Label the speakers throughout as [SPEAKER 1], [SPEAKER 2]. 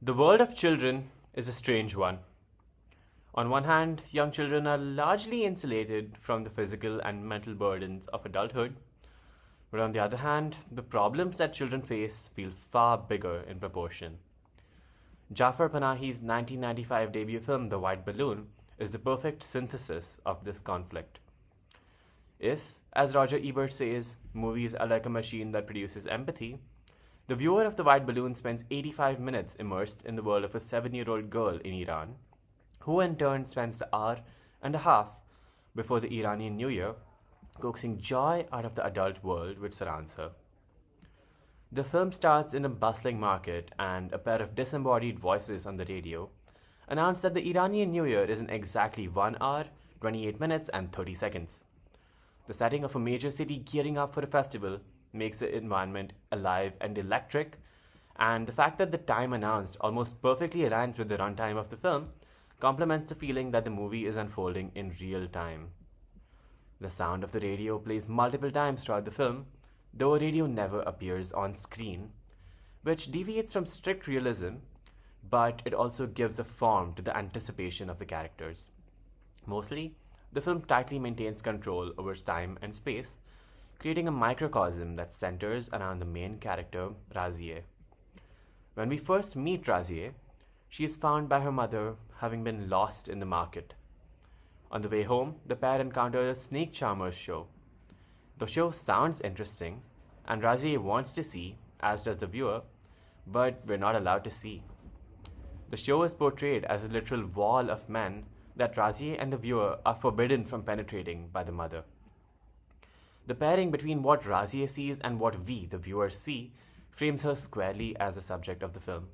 [SPEAKER 1] The world of children is a strange one. On one hand, young children are largely insulated from the physical and mental burdens of adulthood, but on the other hand, the problems that children face feel far bigger in proportion. Jafar Panahi's 1995 debut film, The White Balloon, is the perfect synthesis of this conflict. If, as Roger Ebert says, movies are like a machine that produces empathy, the viewer of The White Balloon spends 85 minutes immersed in the world of a 7-year-old girl in Iran, who in turn spends the hour and a half before the Iranian New Year coaxing joy out of the adult world which surrounds her. The film starts in a bustling market, and a pair of disembodied voices on the radio announce that the Iranian New Year is in exactly 1 hour, 28 minutes, and 30 seconds. The setting of a major city gearing up for a festival makes the environment alive and electric, and the fact that the time announced almost perfectly aligns with the runtime of the film complements the feeling that the movie is unfolding in real time. The sound of the radio plays multiple times throughout the film, though a radio never appears on screen, which deviates from strict realism, but it also gives a form to the anticipation of the characters. Mostly, the film tightly maintains control over time and space, creating a microcosm that centers around the main character, Razieh. When we first meet Razieh, she is found by her mother having been lost in the market. On the way home, the pair encounter a snake charmer's show. The show sounds interesting, and Razieh wants to see, as does the viewer, but we're not allowed to see. The show is portrayed as a literal wall of men that Razieh and the viewer are forbidden from penetrating by the mother. The pairing between what Razieh sees and what we, the viewers, see frames her squarely as the subject of the film.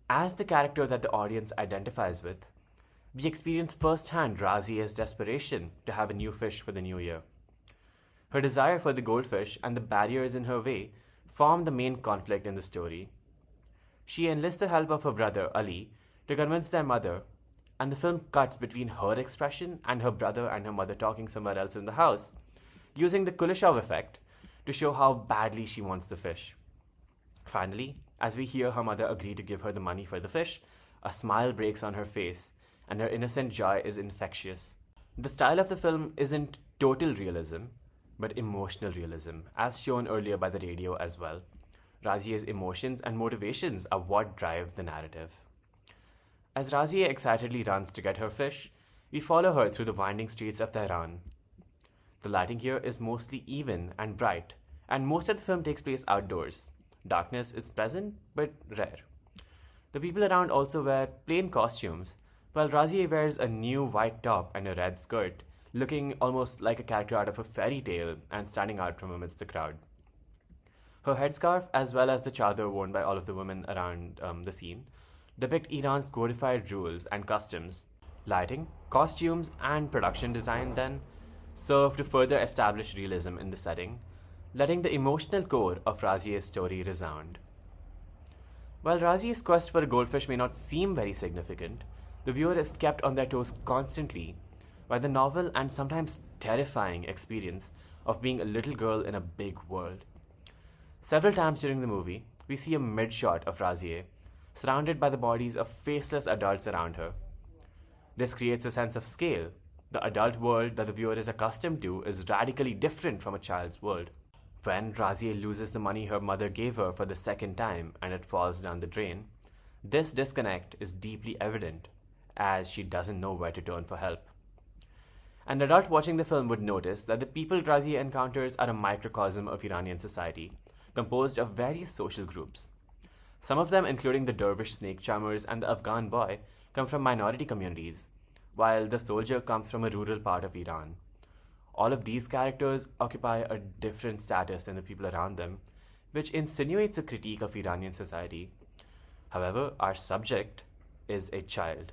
[SPEAKER 1] As the character that the audience identifies with, we experience firsthand Razieh's desperation to have a new fish for the new year. Her desire for the goldfish and the barriers in her way form the main conflict in the story. She enlists the help of her brother, Ali, to convince their mother, and the film cuts between her expression and her brother and her mother talking somewhere else in the house, using the Kuleshov effect to show how badly she wants the fish. Finally, as we hear her mother agree to give her the money for the fish, a smile breaks on her face, and her innocent joy is infectious. The style of the film isn't total realism, but emotional realism, as shown earlier by the radio as well. Razieh's emotions and motivations are what drive the narrative. As Razieh excitedly runs to get her fish, we follow her through the winding streets of Tehran. The lighting here is mostly even and bright, and most of the film takes place outdoors. Darkness is present, but rare. The people around also wear plain costumes, while Razieh wears a new white top and a red skirt, looking almost like a character out of a fairy tale and standing out from amidst the crowd. Her headscarf, as well as the chador worn by all of the women around the scene, depict Iran's codified rules and customs. Lighting, costumes, and production design, then, serve to further establish realism in the setting, letting the emotional core of Razieh's story resound. While Razieh's quest for a goldfish may not seem very significant, the viewer is kept on their toes constantly by the novel and sometimes terrifying experience of being a little girl in a big world. Several times during the movie, we see a mid-shot of Razieh, surrounded by the bodies of faceless adults around her. This creates a sense of scale. The adult world that the viewer is accustomed to is radically different from a child's world. When Razieh loses the money her mother gave her for the second time and it falls down the drain, this disconnect is deeply evident, as she doesn't know where to turn for help. An adult watching the film would notice that the people Razieh encounters are a microcosm of Iranian society, composed of various social groups. Some of them, including the dervish snake charmers and the Afghan boy, come from minority communities, while the soldier comes from a rural part of Iran. All of these characters occupy a different status than the people around them, which insinuates a critique of Iranian society. However, our subject is a child.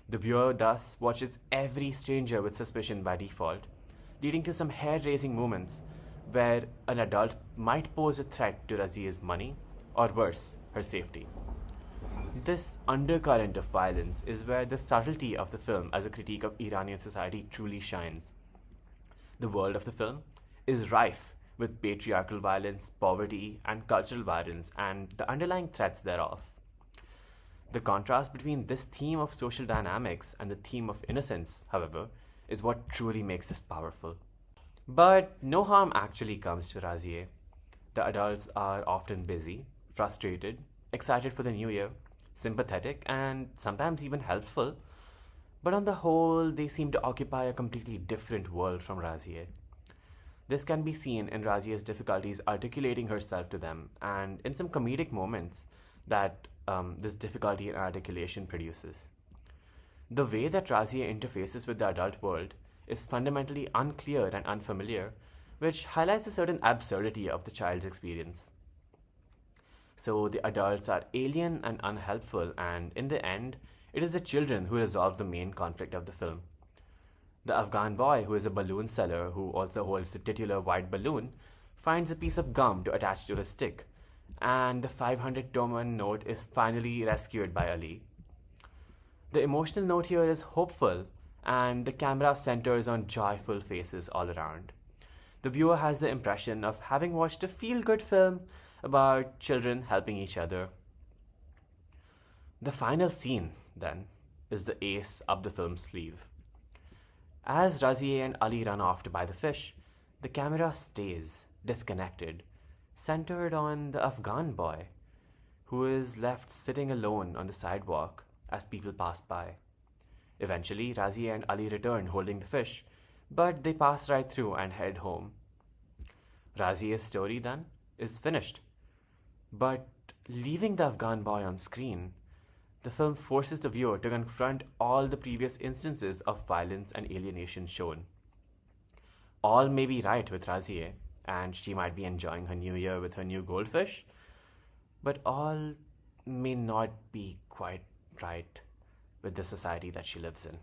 [SPEAKER 1] The viewer thus watches every stranger with suspicion by default, leading to some hair-raising moments where an adult might pose a threat to Razieh's money, or worse, her safety. This undercurrent of violence is where the subtlety of the film as a critique of Iranian society truly shines. The world of the film is rife with patriarchal violence, poverty, and cultural violence, and the underlying threats thereof. The contrast between this theme of social dynamics and the theme of innocence, however, is what truly makes this powerful. But no harm actually comes to Razier. The adults are often busy, frustrated, excited for the new year, sympathetic, and sometimes even helpful. But on the whole, they seem to occupy a completely different world from Razier. This can be seen in Razier's difficulties articulating herself to them, and in some comedic moments that this difficulty in articulation produces. The way that Razier interfaces with the adult world is fundamentally unclear and unfamiliar, which highlights a certain absurdity of the child's experience. So the adults are alien and unhelpful, and in the end, it is the children who resolve the main conflict of the film. The Afghan boy, who is a balloon seller who also holds the titular white balloon, finds a piece of gum to attach to his stick, and the 500 Toman note is finally rescued by Ali. The emotional note here is hopeful, and the camera centers on joyful faces all around. The viewer has the impression of having watched a feel good film about children helping each other. The final scene, then, is the ace up the film's sleeve. As Razier and Ali run off to buy the fish, the camera stays disconnected, centered on the Afghan boy, who is left sitting alone on the sidewalk as people pass by. Eventually, Razier and Ali return holding the fish, but they pass right through and head home. Razier's story, then, is finished. But leaving the Afghan boy on screen, the film forces the viewer to confront all the previous instances of violence and alienation shown. All may be right with Razier, and she might be enjoying her new year with her new goldfish, but all may not be quite right with the society that she lives in.